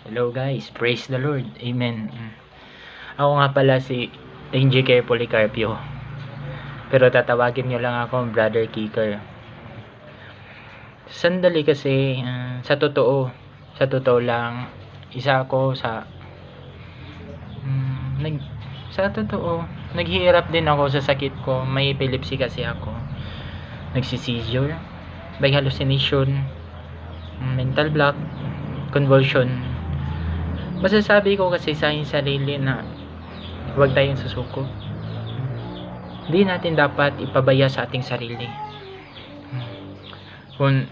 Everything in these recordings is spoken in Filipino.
Hello guys, praise the Lord, amen. Ako nga pala si NGK Policarpio, pero tatawagin nyo lang ako Brother Kicker. Sandali kasi, sa totoo lang, isa ako sa totoo, naghihirap din ako sa sakit ko. May epilepsy kasi ako, nagsi-seizure, by hallucination, mental block, convulsion. Masasabi ko kasi sa aking sarili na huwag tayong susuko. Hindi natin dapat ipabaya sa ating sarili. Kung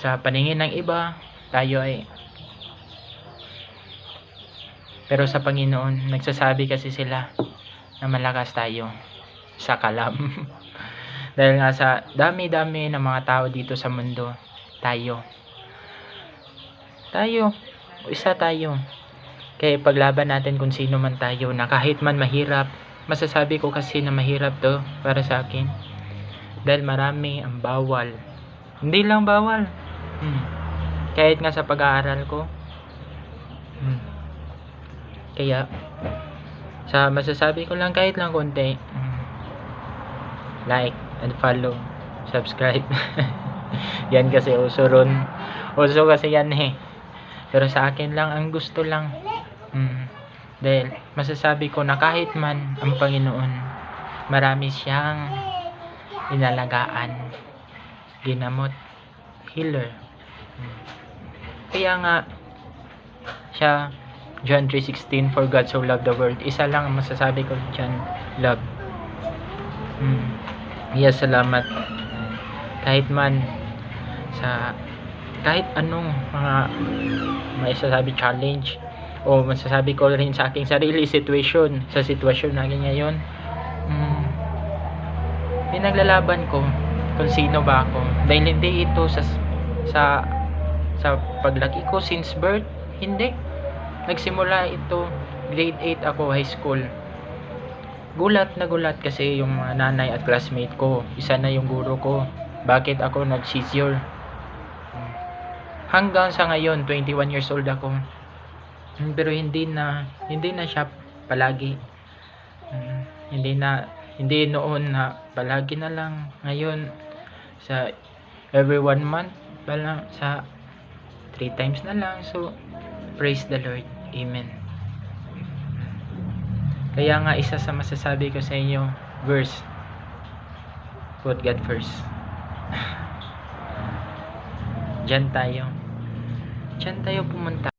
sa paningin ng iba, tayo ay, pero sa Panginoon, nagsasabi kasi sila na malakas tayo sa kalam. Dahil nga sa dami-dami ng mga tao dito sa mundo, isa tayo. Kaya paglaban natin kung sino man tayo, na kahit man mahirap. Masasabi ko kasi na mahirap to para sa akin, dahil marami ang bawal. Hindi lang bawal, kahit nga sa pag-aaral ko. Kaya sa masasabi ko lang, kahit lang konti, like and follow, subscribe. Yan kasi uso ron. Uso kasi yan pero sa akin lang, ang gusto lang, dahil masasabi ko na kahit man ang Panginoon, marami siyang inalagaan, ginamot, healer. Kaya nga siya, John 3:16, for God so loved the world. Isa lang ang masasabi ko dyan, love. Yes, salamat. Kahit man sa kahit anong mga maisasabi challenge, o masasabi ko rin sa aking sarili situation, sa sitwasyon natin ngayon, pinaglalaban ko kung sino ba ako, dahil hindi ito sa paglaki ko since birth. Hindi, nagsimula ito grade 8 ako, high school. Gulat na gulat kasi yung mga nanay at classmate ko, isa na yung guro ko, bakit ako nag-seizure. Hanggang sa ngayon, 21 years old ako, pero hindi na siya palagi. Hindi noon na palagi na lang. Ngayon, sa every 1 month pala, sa 3 times na lang. So praise the Lord, amen. Kaya nga, isa sa masasabi ko sa inyo, verse, put God first. Diyan tayo pumunta.